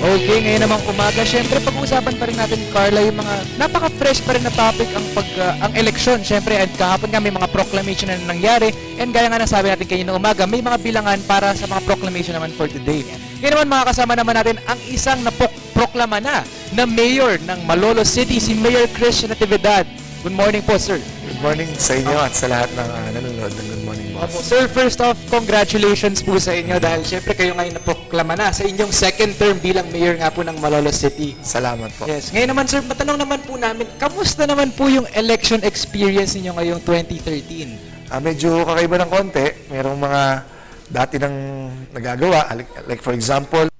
Okay, ngayon namang umaga, syempre pag-uusapan pa rin natin, Carla, yung mga napaka-fresh pa rin na topic ang eleksyon. Syempre, at kahapon nga may mga proclamation na nangyari, and gaya nga nasabi natin kanina umaga, may mga bilangan para sa mga proclamation naman for today. Ngayon naman mga kasama naman natin ang isang napoklama na mayor ng Malolos City, si Mayor Christian Natividad. Good morning po, sir. Good morning sa inyo at sa lahat ng nanonood ng Good Morning Boss. Sir, first off, congratulations po sa inyo dahil syempre kayo ngayon naproklama na sa inyong second term bilang mayor nga po ng Malolos City. Salamat po. Yes. Ngayon naman, sir, matanong naman po namin, kamusta naman po yung election experience ninyo ngayong 2013? Medyo kakaiba ng konti. Merong mga dati nang nagagawa. Like for example,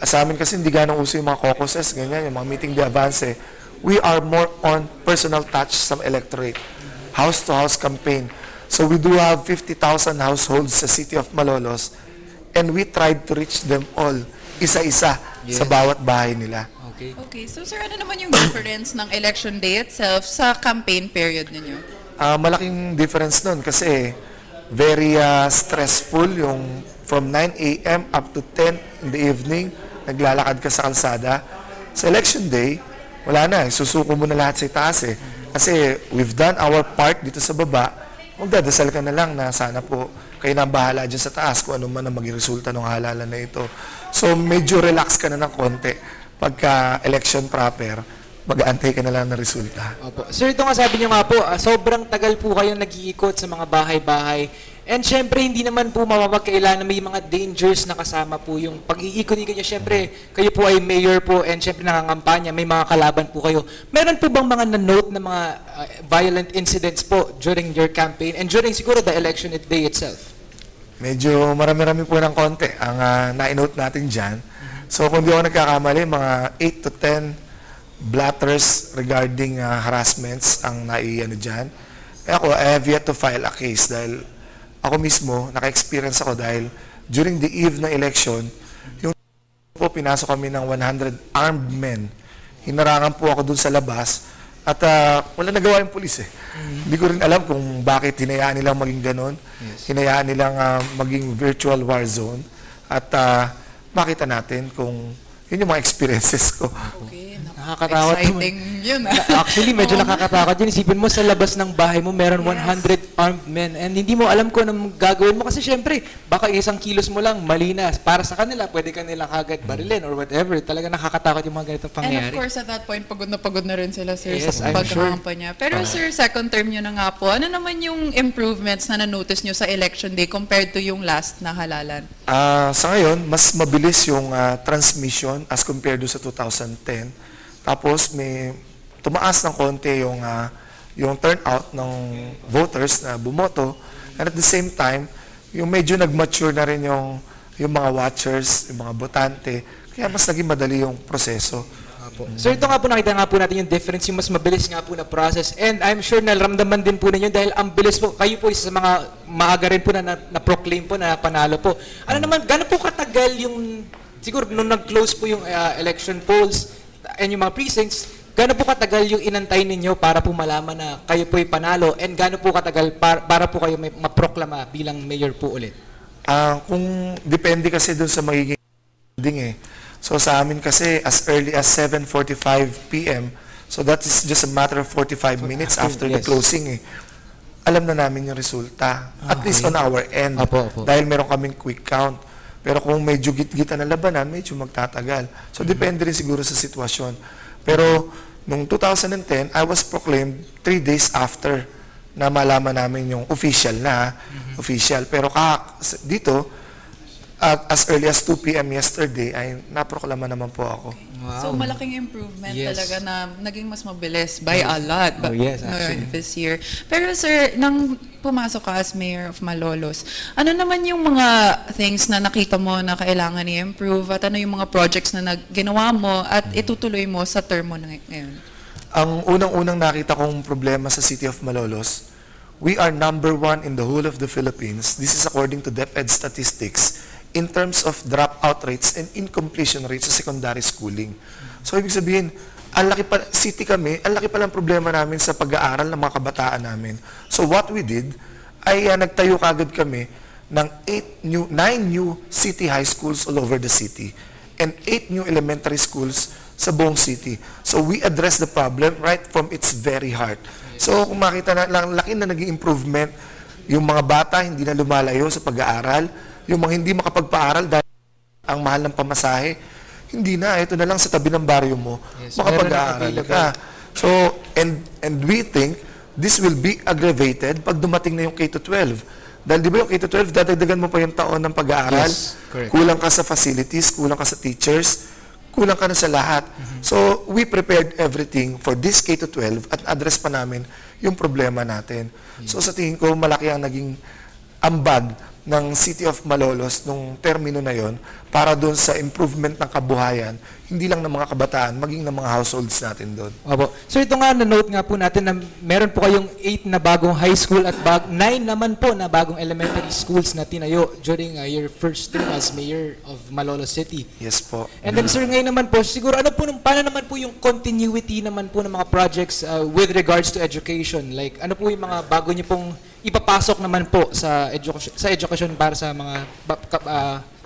sa amin kasi hindi ganong uso yung mga caucuses, ganyan, yung mga meeting de avance. We are more on personal touch sa electorate. House-to-house campaign. So we do have 50,000 households sa city of Malolos and we tried to reach them all, isa-isa, sa bawat bahay nila. Okay, so sir, ano naman yung difference ng election day itself sa campaign period ninyo? Malaking difference nun kasi very stressful yung from 9 a.m. up to 10 in the evening, naglalakad ka sa kalsada. Sa election day, wala na, susuko mo na lahat sa itaas eh. Kasi we've done our part dito sa baba, magdadasal ka na lang na sana po kayo na bahala dyan sa taas kung ano man ang maging resulta ng halalan na ito. So medyo relax ka na ng konti pagka election proper, mag-aantay ka na lang ng resulta. Opo. Sir, ito nga sabi niyo nga po, sobrang tagal po kayong nag-iikot sa mga bahay-bahay. And syempre, hindi naman po mapapagkailan na may mga dangers na kasama po yung pag-iikot-ikot niyo. Syempre, kayo po ay mayor po and syempre nangangampanya, may mga kalaban po kayo. Meron po bang mga na-note na mga violent incidents po during your campaign and during siguro the election day itself? Medyo marami-rami po ng konti ang na-note natin dyan. So kung di ako nagkakamali, mga 8 to 10 blatters regarding harassments ang naiano dyan. Ako, I have yet to file a case dahil ako mismo, naka-experience ako dahil during the eve ng election, yung po, pinasok kami ng 100 armed men. Hinarangan po ako dun sa labas at wala nagawa yung pulis eh. Hindi ko rin alam kung bakit hinayaan nilang maging ganon. Hinayaan nilang maging virtual war zone. At makita natin kung yun yung mga experiences ko. Okay, Nakakatakot exciting yun. Actually, medyo nakakatakot yun. Isipin mo, sa labas ng bahay mo, meron 100 armed men. And hindi mo alam kung anong gagawin mo. Kasi syempre, baka isang kilos mo lang, mali na. Para sa kanila, pwede ka nilang kagad barilin or whatever. Talaga nakakatakot yung mga ganitong pangyayari. And of course, at that point, pagod na rin sila, sir, Yes, sa I'm sure. pagkakampanya. Pero sir, second term nyo na nga po, ano naman yung improvements na na-notice nyo sa election day compared to yung last na halalan? Sa ngayon, mas mabilis yung transmission as compared do sa 2010. Tapos may tumaas ng konti yung turnout ng voters na bumoto. And at the same time, yung medyo nag-mature na rin yung mga watchers, yung mga botante. Kaya mas naging madali yung proseso. So ito nga po, nakita nga po natin yung difference, yung mas mabilis nga po na process. And I'm sure naramdaman din po ninyo dahil ang bilis po, kayo po isa sa mga maaga rin po na-proclaim po na panalo po. Ano naman, gano'n po katagal yung, siguro nung nag-close po yung election polls and yung mga precincts, gano'n po katagal yung inantay ninyo para po malaman na kayo po ay panalo and gano'n po katagal para po kayo maproklama bilang mayor po ulit? Kung depende kasi dun sa magiging ending eh. So sa amin kasi as early as 7:45 p.m. So that is just a matter of 45 minutes after the closing eh. Alam na namin yung resulta. At least on our end. Dahil meron kaming quick count. Pero kung medyo git-gitan na labanan, medyo magtatagal. So depende rin siguro sa sitwasyon. Pero nung 2010, I was proclaimed 3 days after na malaman namin yung official na. Official. Pero dito, as early as 2 p.m. yesterday, ay naproklama naman po ako. Wow. So malaking improvement talaga na naging mas mabilis by Yes. a lot Yes, actually. this year. Pero sir, nang pumasok ka as mayor of Malolos, ano naman yung mga things na nakita mo na kailangan i-improve at ano yung mga projects na ginawa mo at itutuloy mo sa term mo ngayon? Ang unang-unang nakita kong problema sa City of Malolos, we are #1 in the whole of the Philippines. This is according to DepEd statistics in terms of dropout rates and incompletion rates sa secondary schooling. So, ibig sabihin, city kami, ang laki palang problema namin sa pag-aaral ng mga kabataan namin. So, what we did, ay nagtayo kagad kami ng 9 new city high schools all over the city. and 8 new elementary schools sa buong city. So we address the problem right from its very heart. So kung makita na lang, laki na naging improvement, yung mga bata hindi na lumalayo sa pag-aaral, yung mga hindi makapagpaaral dahil ang mahal ng pamasahe, hindi na, ito na lang sa tabi ng baryo mo, Yes, makapag-aaral meron na ka. So, and we think this will be aggravated pag dumating na yung K-12. Dahil di ba yung K-12, dadagdagan mo pa yung taon ng pag-aaral, Yes, correct. kulang ka sa facilities, kulang ka sa teachers, kulang ka na sa lahat. So, we prepared everything for this K-12 at address pa namin yung problema natin. So, sa tingin ko, malaki ang naging ambag ng City of Malolos nung termino na yon para doon sa improvement ng kabuhayan, hindi lang ng mga kabataan, maging ng mga households natin doon. Opo. So ito nga, na-note nga po natin na meron po kayong 8 na bagong high school at 9 naman po na bagong elementary schools na tinayo during your first term as mayor of Malolos City. Yes po. And then sir, ngayon naman po, siguro paano naman po yung continuity naman po ng mga projects with regards to education? Like ano po yung mga bago niyo pong ipapasok naman po sa education para sa mga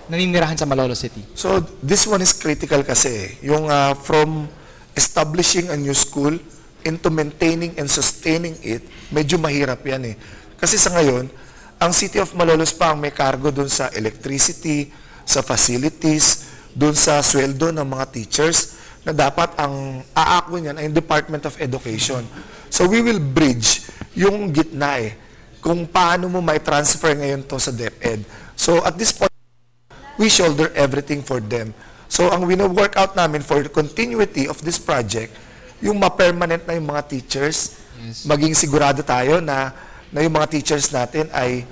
naninirahan sa Malolos City? So, this one is critical kasi. Yung from establishing a new school into maintaining and sustaining it, medyo mahirap yan eh. Kasi sa ngayon, ang City of Malolos pa ang may cargo dun sa electricity, sa facilities, dun sa sweldo ng mga teachers, na dapat ang aako niyan ay yung Department of Education. So, we will bridge yung gitna eh, kung paano mo may transfer ngayon to sa DepEd. So, at this point, we shoulder everything for them. So, ang wino-work out namin for the continuity of this project, yung ma-permanent na yung mga teachers, Yes. maging sigurado tayo na yung mga teachers natin ay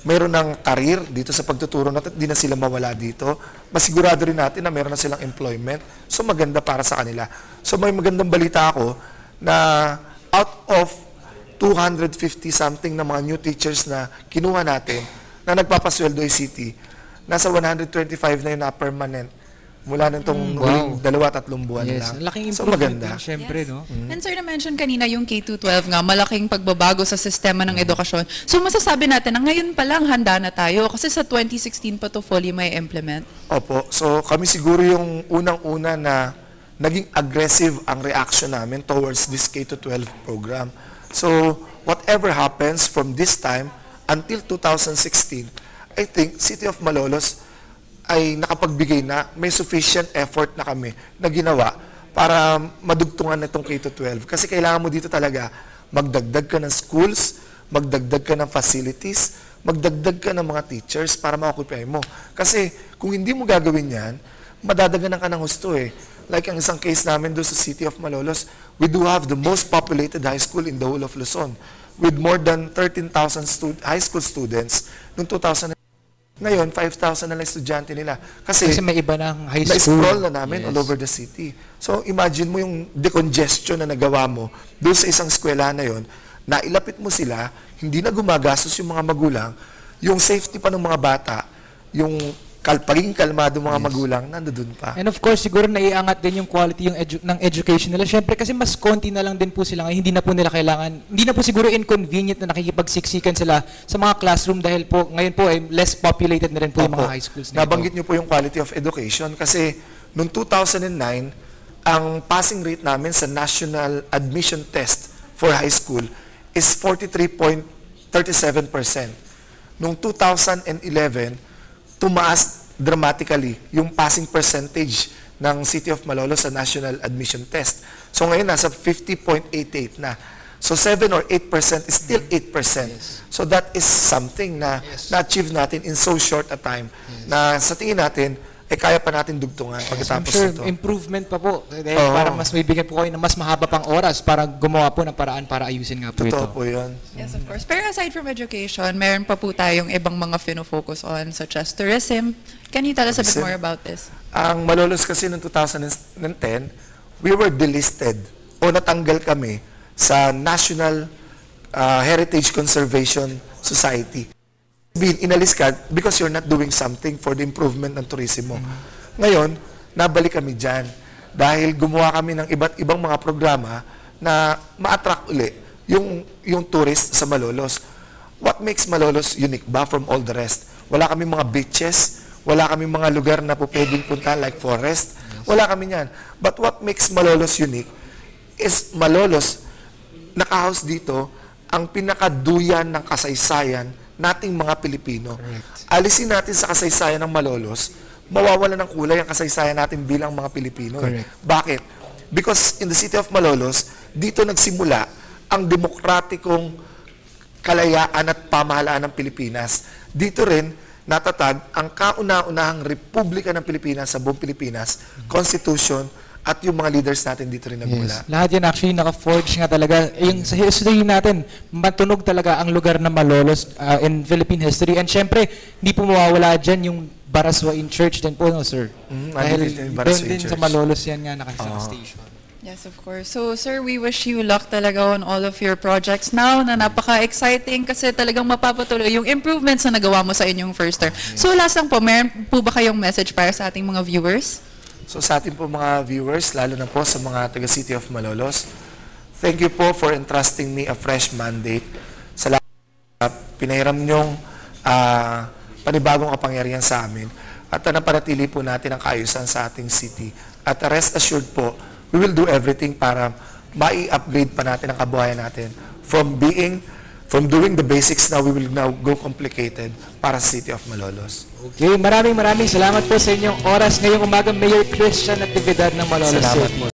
mayroon ng career dito sa pagtuturo natin, di na sila mawala dito. Masigurado rin natin na mayroon na silang employment. So, maganda para sa kanila. So, may magandang balita ako na out of 250 something na mga new teachers na kinuha natin na nagpapasweldo ay city, nasa 125 na yun na permanent mula na itong huling 2-3 buwan Yes, lang. laking So improvement maganda. din, syempre, no? And sir, na-mention kanina yung K-12 nga, malaking pagbabago sa sistema ng edukasyon. So masasabi natin na ngayon pa lang handa na tayo kasi sa 2016 pa to fully may implement. Opo. So kami siguro yung unang-una na naging aggressive ang reaction namin towards this K-12 program. So whatever happens from this time until 2016, I think City of Malolos ay nakapagbigay na, may sufficient effort na kami na ginawa para madugtungan na itong K-12. Kasi kailangan mo dito talaga magdagdag ka ng schools, magdagdag ka ng facilities, magdagdag ka ng mga teachers para ma-occupy mo. Kasi kung hindi mo gagawin yan, madadaganan ka ng husto eh. Like ang isang case namin doon sa City of Malolos, we do have the most populated high school in the whole of Luzon with more than 13,000 high school students noong 2000. Ngayon, 5,000 na lang estudyante nila. Kasi may iba ng high school. na-sprawl na namin Yes. all over the city. So, imagine mo yung decongestion na nagawa mo doon sa isang eskwela na yon, na ilapit mo sila, hindi na gumagastos yung mga magulang, yung safety pa ng mga bata, yung pagiging kalmado mga magulang, nandoon pa. And of course, siguro naiangat din yung quality ng education nila. Siyempre, kasi mas konti na lang din po sila ngayon. Hindi na po nila kailangan, hindi na po siguro inconvenient na nakikipagsiksikan sila sa mga classroom dahil po, ngayon po ay less populated na rin po yung Opo. mga high schools na Nabanggit niyo po yung quality of education kasi noong 2009, ang passing rate namin sa national admission test for high school is 43.37%. Noong 2011, tumaas dramatically yung passing percentage ng City of Malolos sa national admission test. So ngayon nasa 50.88 na. So 7 or 8% is still 8%. So that is something na na-achieve natin in so short a time na sa tingin natin ay kaya pa natin dugtungan I'm pagkatapos sure nito. improvement pa po. Dahil Oo. para mas may bigyan po kayo ng mas mahaba pang oras para gumawa po ng paraan para ayusin nga po ito. Totoo po yun. Yes, of course. Pero aside from education, meron pa po tayong ibang mga fino-focus on such as tourism. Can you tell us a bit Tourism. more about this? Ang Malolos kasi noong 2010, we were delisted o natanggal kami sa National Heritage Conservation Society. Inalis ka because you're not doing something for the improvement ng tourism mo. Ngayon, nabalik kami dyan dahil gumawa kami ng iba't ibang mga programa na ma-attract uli yung tourist sa Malolos. What makes Malolos unique ba from all the rest? Wala kami mga beaches, Wala kami mga lugar na po pwedeng puntahan like forest. Wala kami yan. But what makes Malolos unique is Malolos, nakahouse dito, ang pinakaduyan ng kasaysayan nating mga Pilipino. Alisin natin sa kasaysayan ng Malolos, mawawala ng kulay ang kasaysayan natin bilang mga Pilipino. Bakit? Because in the city of Malolos, dito nagsimula ang demokratikong kalayaan at pamahalaan ng Pilipinas. Dito rin natatag ang kauna-unahang Republika ng Pilipinas sa buong Pilipinas, Constitution, at yung mga leaders natin dito rin nagmula. Lahat yan actually naka-forge nga talaga. Yung sa history natin, matunog talaga ang lugar na Malolos in Philippine history. And syempre, hindi po mawawala dyan yung Baraswain Church din po, no, sir? Dahil yung doon Baraswain din sa Church. Malolos yan nga naka-station. Yes, of course. So, sir, we wish you luck talaga on all of your projects now na napaka-exciting kasi talagang mapapatuloy yung improvements na nagawa mo sa inyong first term. So, last lang po, meron po ba kayong message para sa ating mga viewers? So sa ating po mga viewers, lalo na po sa mga taga-City of Malolos, thank you po for entrusting me a fresh mandate. Salamat sa pinahiram niyong panibagong kapangyarihan sa amin at napanatili po natin ang kaayusan sa ating city. At rest assured po, we will do everything para mai-upgrade pa natin ang kabuhayan natin from doing the basics now, we will now go complicated para sa City of Malolos. Okay, maraming salamat po sa inyong oras ngayong umaga, Mayor Christian Natividad ng Malolos Salamat City. po.